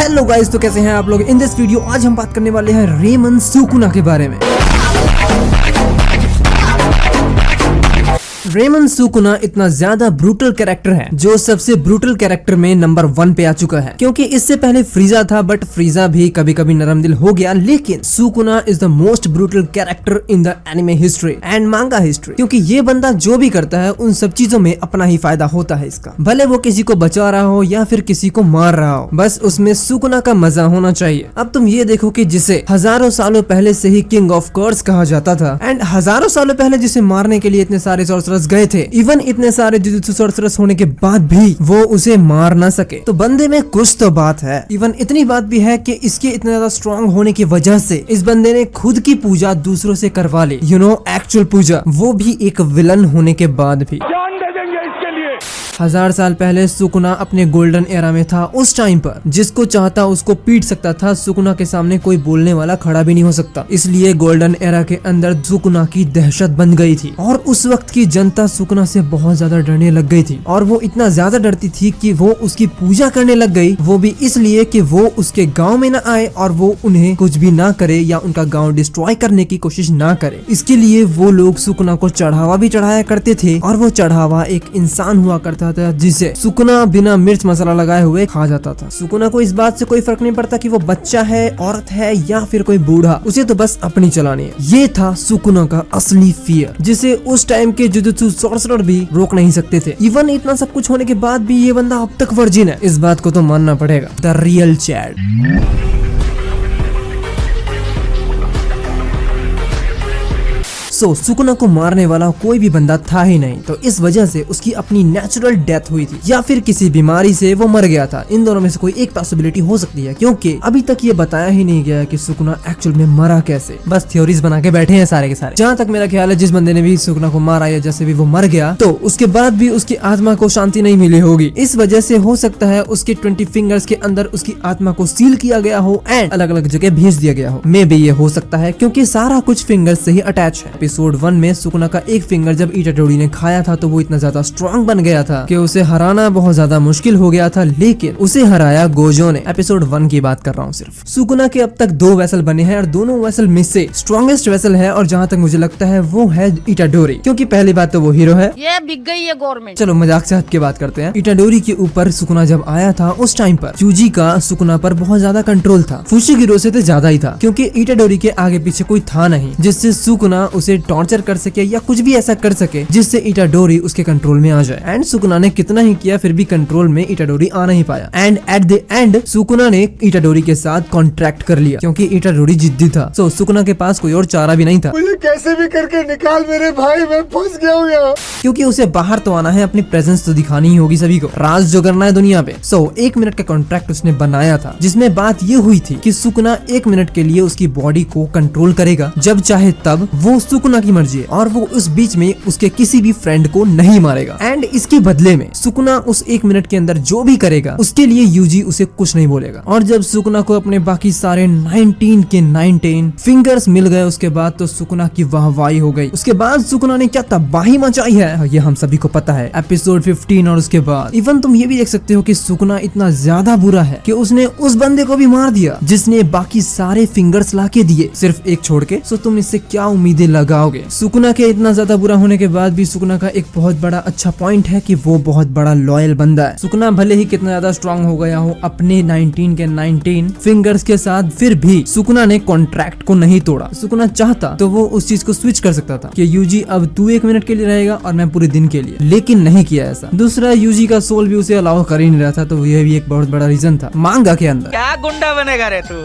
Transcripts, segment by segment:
Hello guys, तो कैसे हैं आप लोग। इन दिस वीडियो आज हम बात करने वाले हैं रेमन सुकुना के बारे में। रेमन सुकुना इतना ज्यादा ब्रूटल कैरेक्टर है जो सबसे ब्रूटल कैरेक्टर में नंबर 1 पे आ चुका है, क्योंकि इससे पहले फ्रीजा था, बट फ्रीजा भी कभी कभी नरम दिल हो गया, लेकिन Sukuna is the most brutal character in the anime history and manga history, क्योंकि ये बंदा जो भी करता है उन सब चीजों में अपना ही फायदा होता है इसका, भले वो किसी को बचा रहा हो या फिर किसी को मार रहा हो, बस उसमें सुकुना का मजा होना चाहिए। अब तुम ये देखो कि जिसे हजारों सालों पहले से ही किंग ऑफ कर्स कहा जाता था, एंड हजारों सालों पहले जिसे मारने के लिए इतने सारे सॉर्सरर्स गए थे, इवन इतने सारे जुजुत्सु सॉर्सरर्स होने के बाद भी वो उसे मार ना सके, तो बंदे में कुछ तो बात है। इवन इतनी बात भी है कि इसके इतने ज्यादा स्ट्रॉन्ग होने की वजह से इस बंदे ने खुद की पूजा दूसरों से करवा ली, एक्चुअल पूजा, वो भी एक विलन होने के बाद भी। 1000 साल पहले सुकुना अपने गोल्डन एरा में था। उस टाइम पर जिसको चाहता उसको पीट सकता था, सुकुना के सामने कोई बोलने वाला खड़ा भी नहीं हो सकता, इसलिए गोल्डन एरा के अंदर सुकुना की दहशत बन गई थी और उस वक्त की जनता सुकुना से बहुत ज्यादा डरने लग गई थी, और वो इतना ज्यादा डरती थी कि वो उसकी पूजा करने लग गई, वो भी इसलिए कि वो उसके गाँव में न आए और वो उन्हें कुछ भी ना करे या उनका गाँव डिस्ट्रॉय करने की कोशिश ना करे। इसके लिए वो लोग सुकुना को चढ़ावा भी चढ़ाया करते थे, और वो चढ़ावा एक इंसान हुआ करता था जिसे सुकुना बिना मिर्च मसाला लगाए हुए खा जाता था। सुकुना को इस बात से कोई फर्क नहीं पड़ता कि वो बच्चा है, औरत है या फिर कोई बूढ़ा, उसे तो बस अपनी चलानी है। ये था सुकुना का असली फियर, जिसे उस टाइम के जुजुत्सु सॉर्सरर भी रोक नहीं सकते थे। इवन इतना सब कुछ होने के बाद भी ये बंदा अब तक वर्जिन है, इस बात को तो मानना पड़ेगा। The real Chad. सुकुना को मारने वाला कोई भी बंदा था ही नहीं, तो इस वजह से उसकी अपनी नेचुरल डेथ हुई थी या फिर किसी बीमारी से वो मर गया था। इन दोनों में से कोई एक पॉसिबिलिटी हो सकती है, क्योंकि अभी तक ये बताया ही नहीं गया कि सुकुना एक्चुअल में मरा कैसे, बस थ्योरीज बना के बैठे हैं सारे के सारे। जहाँ तक मेरा ख्याल है, जिस बंदे ने भी सुकुना को मारा या जैसे भी वो मर गया, तो उसके बाद भी उसकी आत्मा को शांति नहीं मिली होगी। इस वजह से हो सकता है उसके 20 फिंगर्स के अंदर उसकी आत्मा को सील किया गया हो एंड अलग अलग जगह भेज दिया गया हो। मे बी ये हो सकता है, क्योंकि सारा कुछ फिंगर्स से ही अटैच है। एपिसोड 1 में सुकुना का एक फिंगर जब इटाडोरी ने खाया था तो वो इतना ज्यादा स्ट्रॉन्ग बन गया था कि उसे हराना बहुत ज्यादा मुश्किल हो गया था, लेकिन उसे हराया गोजो ने। एपिसोड 1 की बात कर रहा हूँ सिर्फ। सुकुना के अब तक 2 वेसल बने हैं और दोनों वेसल में से स्ट्रॉन्गेस्ट वेसल है, और जहाँ तक मुझे लगता है वो है इटाडोरी, क्योंकि पहली बात तो वो हीरो है। ये बिक गई है गवर्नमेंट। चलो मजाक से हट के बात करते हैं। इटाडोरी के ऊपर सुकुना जब आया था उस टाइम पर यूजी का सुकुना पर बहुत ज्यादा कंट्रोल था, फुशिगिरो से तो ज्यादा ही था, क्योंकि इटाडोरी के आगे पीछे कोई था नहीं जिससे सुकुना उसे टॉर्चर कर सके या कुछ भी ऐसा कर सके जिससे इटाडोरी उसके कंट्रोल में आ जाए। एंड सुकुना ने कितना ही किया फिर भी कंट्रोल में इटाडोरी आ नहीं पाया, and at the end Sukuna ने इटाडोरी के साथ कॉन्ट्रैक्ट कर लिया, क्योंकि इटाडोरी जिद्दी था। सो सुकुना के पास कोई और चारा भी नहीं था। मुझे कैसे भी करके निकाल मेरे भाई, मैं फंस गया हूँ यहाँ। क्योंकि उसे बाहर तो आना है, अपनी प्रेजेंस तो दिखानी ही होगी सभी को, राज जो करना है दुनिया पे। 1 मिनट का कॉन्ट्रैक्ट उसने बनाया था, जिसमें बात ये हुई थी कि सुकुना 1 मिनट के लिए उसकी बॉडी को कंट्रोल करेगा, जब चाहे तब, वो सुकुना की मर्जी है, और वो उस बीच में उसके किसी भी फ्रेंड को नहीं मारेगा। एंड इसके बदले में सुकुना उस 1 मिनट के अंदर जो भी करेगा उसके लिए यूजी उसे कुछ नहीं बोलेगा। और जब सुकुना को अपने बाकी सारे 19 के 19 फिंगर्स मिल गए उसके बाद तो सुकुना की वाहवाही हो गई। उसके बाद सुकुना ने क्या तबाही मचाई है ये हम सभी को पता है, एपिसोड 15 और उसके बाद। इवन तुम ये भी देख सकते हो कि सुकुना इतना ज्यादा बुरा है कि उसने उस बंदे को भी मार दिया जिसने बाकी सारे फिंगर्स लाके दिए, सिर्फ एक छोड़ के। सो तुम इससे क्या उम्मीदें लगाओगे। सुकुना के इतना ज्यादा बुरा होने के बाद भी सुकुना का एक बहुत बड़ा अच्छा पॉइंट है कि वो बहुत बड़ा लॉयल बंदा है। सुकुना भले ही कितना ज्यादा स्ट्रॉन्ग हो गया हो अपने 19 के 19 फिंगर्स के साथ, फिर भी सुकुना ने कॉन्ट्रैक्ट को नहीं तोड़ा। सुकुना चाहता तो वो उस चीज को स्विच कर सकता था कि यूजी अब तू 1 मिनट के लिए रहेगा और मैं पूरे दिन के लिए, लेकिन नहीं किया ऐसा। दूसरा, यूजी का सोल भी उसे अलाउ कर ही नहीं रहा था, तो यह भी एक बहुत बड़ा रीजन था मांगा के अंदर। क्या गुंडा बनेगा रे तू।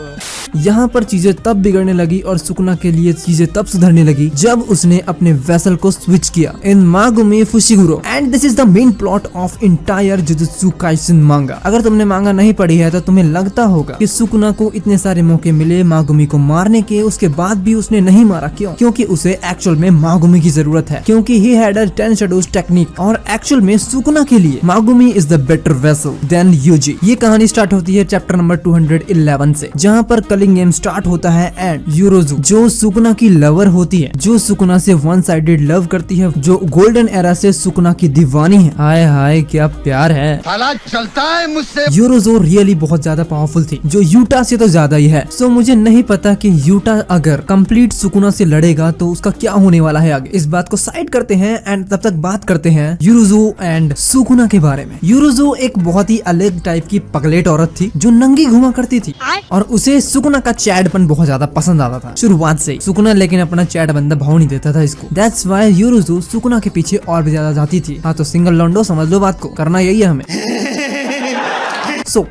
यहाँ पर चीजें तब बिगड़ने लगी और सुकुना के लिए चीजें तब सुधरने लगी जब उसने अपने वेसल को स्विच किया in Megumi Fushiguro. And this is the main plot of entire Jujutsu Kaisen manga. अगर तुमने मांगा नहीं पढ़ी है तो तुम्हें लगता होगा कि सुकुना को इतने सारे मौके मिले मागुमी को मारने के, उसके बाद भी उसने नहीं मारा। क्यों? क्योंकि उसे एक्चुअल में मागुमी की जरूरत है, क्योंकि he had a 10 shadows technique, और एक्चुअल में सुकुना के लिए Megumi is the better vessel than Yuji. ये कहानी स्टार्ट होती है चैप्टर नंबर 211 से, जहाँ पर कलिंग गेम स्टार्ट होता है एंड यूरोजू जो सुकुना की लवर होती है, जो सुकुना से वन साइडेड लव करती है, जो गोल्डन एरा से सुकुना की दीवानी है, हाय हाय क्या प्यार है, चलता है मुझसे। यूरोजो रियली बहुत ज्यादा पावरफुल थी, जो यूटा से तो ज्यादा ही है। सो मुझे नहीं पता कि यूटा अगर कंप्लीट सुकुना से लड़ेगा तो उसका क्या होने वाला है आगे। इस बात को साइड करते हैं एंड तब तक बात करते हैं यूरोजो एंड सुकुना के बारे में। यूरोजो एक बहुत ही अलग टाइप की पगलेट औरत थी जो नंगी घुमा करती थी और उसे सुकुना का चैडपन बहुत ज्यादा पसंद आता था शुरुआत से ही। सुकुना लेकिन अपना चैड बंदा भाव नहीं देता था इसको। दैट्स व्हाई यूरोजो सुकुना के पीछे और भी ज्यादा जाती थी। हाँ तो सिंगल लॉन्डो समझ लो बात को, करना यही है हमें।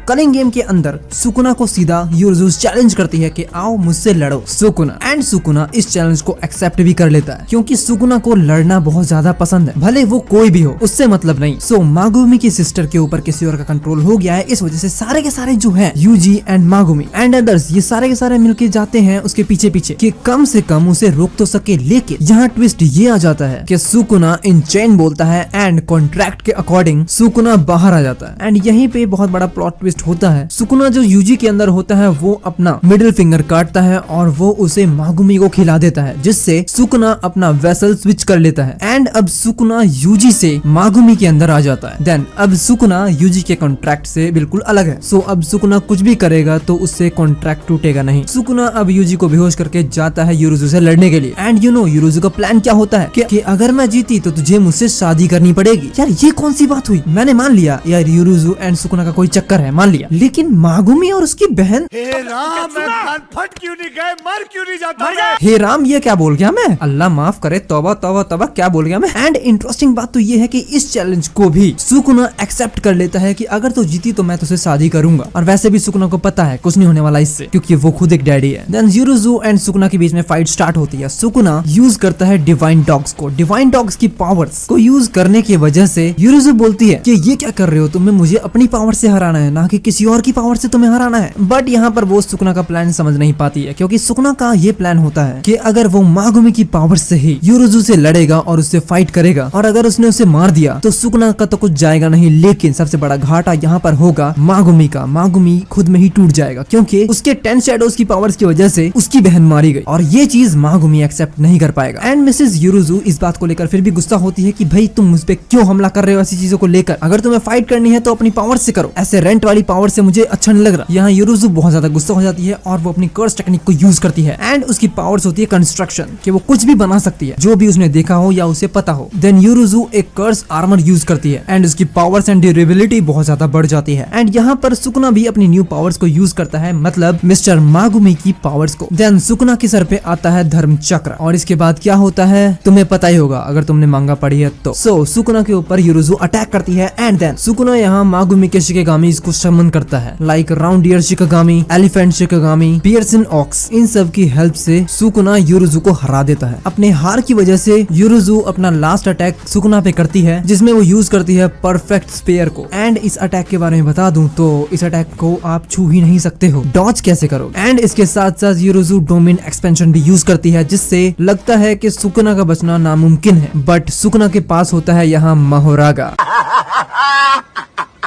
कलिंग गेम के अंदर सुकुना को सीधा यूरोजू चैलेंज करती है कि आओ मुझसे लड़ो सुकुना, एंड सुकुना इस चैलेंज को एक्सेप्ट भी कर लेता है क्योंकि सुकुना को लड़ना बहुत ज्यादा पसंद है, भले वो कोई भी हो, उससे मतलब नहीं। मागुमी की सिस्टर के ऊपर किसी और का कंट्रोल हो गया है, इस वजह से सारे के सारे जो है यूजी एंड मागुमी एंड अदर्स ये सारे के सारे मिलके जाते हैं उसके पीछे पीछे कि कम से कम उसे रोक तो सके। लेकिन यहाँ ट्विस्ट ये आ जाता है कि सुकुना इन चेन बोलता है एंड कॉन्ट्रैक्ट के अकॉर्डिंग सुकुना बाहर आ जाता है। एंड यहीं पे बहुत बड़ा प्लॉट ट्विस्ट होता है। सुकुना जो यूजी के अंदर होता है वो अपना मिडिल फिंगर काटता है और वो उसे मागुमी को खिला देता है, जिससे सुकुना अपना वेसल स्विच कर लेता है एंड अब सुकुना यूजी से मागुमी के अंदर आ जाता है। देन अब सुकुना यूजी के कॉन्ट्रैक्ट से बिल्कुल अलग है। सो अब सुकुना कुछ भी करेगा तो उससे कॉन्ट्रैक्ट टूटेगा नहीं। सुकुना अब यूजी को बेहोश करके जाता है यूरोजू से लड़ने के लिए एंड यू नो यूरोजू का प्लान क्या होता है कि अगर मैं जीती तो तुझे मुझसे शादी करनी पड़ेगी। यार ये कौन सी बात हुई, मैंने मान लिया यार यूरोजू एंड सुकुना का कोई चक्कर है, मान लिया, लेकिन मागुमी और उसकी बहन, हे राम मैं कान फट क्यों नहीं गए, मर क्यों नहीं जाता मैं? हे राम ये क्या बोल गया मैं, अल्लाह माफ करे, तौबा तौबा तौबा, क्या बोल गया मैं। एंड इंटरेस्टिंग बात तो ये है कि इस चैलेंज को भी सुकुना एक्सेप्ट कर लेता है कि अगर तो जीती तो मैं तुझसे शादी करूंगा। और वैसे भी सुकुना को पता है कुछ नहीं होने वाला इससे क्योंकि वो खुद एक डैडी है। देन यूरोजू एंड सुकुना के बीच में फाइट स्टार्ट होती है। सुकुना यूज करता है डिवाइन डॉग्स को। डिवाइन डॉग्स की पावर्स को यूज करने की वजह से यूरोजू बोलती है कि ये क्या कर रहे हो, तुम्हें मुझे अपनी पावर से हराना है ना कि किसी और की पावर से तुम्हें हराना है। बट यहाँ पर वो सुकुना का प्लान समझ नहीं पाती है क्योंकि सुकुना का ये प्लान होता है कि अगर वो मागुमी की पावर से ही यूरोजू से लड़ेगा और उससे फाइट करेगा और अगर उसने उसे मार दिया तो सुकुना का तो कुछ जाएगा नहीं, लेकिन सबसे बड़ा घाटा यहाँ पर होगा मागुमी का। मागुमी खुद में ही टूट जाएगा क्योंकि उसके 10 शैडोज की पावर्स की वजह से उसकी बहन मारी गई और ये चीज मागुमी एक्सेप्ट नहीं कर पाएगा। एंड मिसेस यूरोजू इस बात को लेकर फिर भी गुस्सा होती है कि भाई तुम मुझ पे क्यों हमला कर रहे हो ऐसी चीजों को लेकर, अगर तुम्हें फाइट करनी है तो अपनी पावर से करो, ऐसे रेंट वाली पावर से मुझे अच्छा नहीं लग रहा। यहाँ यूरोजू बहुत ज्यादा गुस्सा हो जाती है और वो अपनी कर्स टेक्निक को यूज करती है एंड उसकी पावर्स होती है कंस्ट्रक्शन, कि वो कुछ भी बना सकती है जो भी उसने देखा हो या उसे पता हो। देन यूरोजू एक कर्स आर्मर यूज करती है एंड उसकी पावर्स एंड ड्यूरेबिलिटी बहुत ज्यादा बढ़ जाती है। एंड यहाँ पर सुकुना भी अपनी न्यू पावर्स को यूज करता है, मतलब मिस्टर मागुमी की पावर्स को। देन सुकुना के सर पे आता है धर्म चक्र और इसके बाद क्या होता है तुम्हें पता ही होगा अगर तुमने मांगा पढ़ी है तो। सुकुना के ऊपर यूरोजू अटैक करती है एंड देन सुकुना यहाँ मागुमी के शिकेगामी को समन करता है, like round deer shikigami, elephant shikigami, piercing ox, इन सब की हेल्प से सुकुना यूरोजू को हरा देता है। अपने हार की वजह से यूरोजू अपना लास्ट अटैक सुकुना पे करती है जिसमें वो यूज करती है परफेक्ट स्पेयर को। एंड इस अटैक के बारे में बता दूं तो इस अटैक को आप छू ही नहीं सकते हो, डॉज कैसे करोगे। एंड इसके साथ साथ यूरोजू डोमेन एक्सपेंशन भी यूज करती है जिससे लगता है कि सुकुना का बचना नामुमकिन है, बट सुकुना के पास होता है यहाँ महोरागा।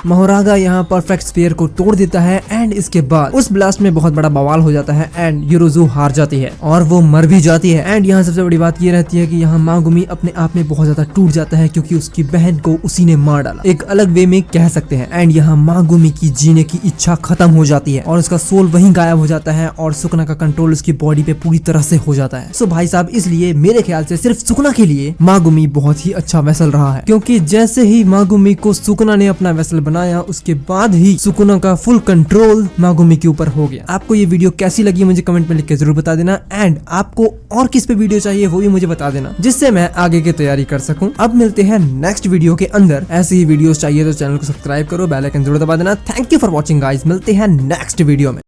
महोरागा यहाँ परफेक्ट स्फीयर को तोड़ देता है एंड इसके बाद उस ब्लास्ट में बहुत बड़ा बवाल हो जाता है एंड यूरोजू हार जाती है और वो मर भी जाती है। एंड यहाँ सबसे बड़ी बात ये रहती है कि यहाँ मागुमी अपने आप में बहुत ज्यादा टूट जाता है क्योंकि उसकी बहन को उसी ने मार डाला, एक अलग वे में कह सकते हैं। एंड यहाँ मागुमी की जीने की इच्छा खत्म हो जाती है और उसका सोल वहीं गायब हो जाता है और सुकुना का कंट्रोल उसकी बॉडी पे पूरी तरह से हो जाता है। सो भाई साहब इसलिए मेरे ख्याल से सिर्फ सुकुना के लिए मागुमी बहुत ही अच्छा वेसल रहा है क्योंकि जैसे ही मागुमी को सुकुना ने अपना वेसल बनाया उसके बाद ही सुकुना का फुल कंट्रोल मागुमी के ऊपर हो गया। आपको ये वीडियो कैसी लगी मुझे कमेंट में लिख के जरूर बता देना एंड आपको और किस पे वीडियो चाहिए वो भी मुझे बता देना जिससे मैं आगे की तैयारी कर सकूं। अब मिलते हैं नेक्स्ट वीडियो के अंदर। ऐसे ही वीडियोस चाहिए तो चैनल को सब्सक्राइब करो, बेल आइकन जरूर दबा देना। Thank you for watching guys, मिलते हैं नेक्स्ट वीडियो में।